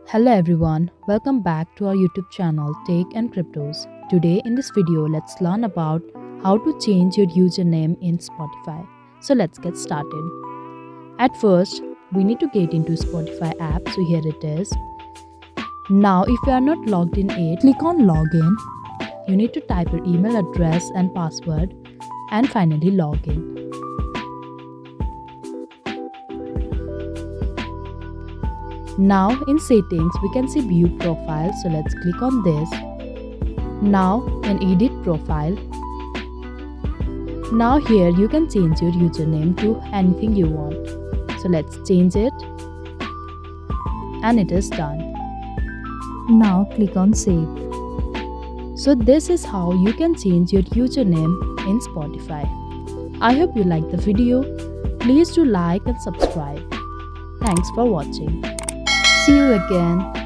Hello everyone, welcome back to our YouTube channel Tech and Cryptos. Today in this video, let's learn about how to change your username in Spotify. So let's get started. At first, we need to get into Spotify app. So here it is. Now if you are not logged in yet, click on login. You need to type your email address and password and finally log in. Now in settings we can see view profile, so let's click on this. Now in edit profile. Now here you can change your username to anything you want. So let's change it and it is done. Now click on save. So this is how you can change your username in Spotify. I hope you liked the video. Please do like and subscribe. Thanks for watching. See you again.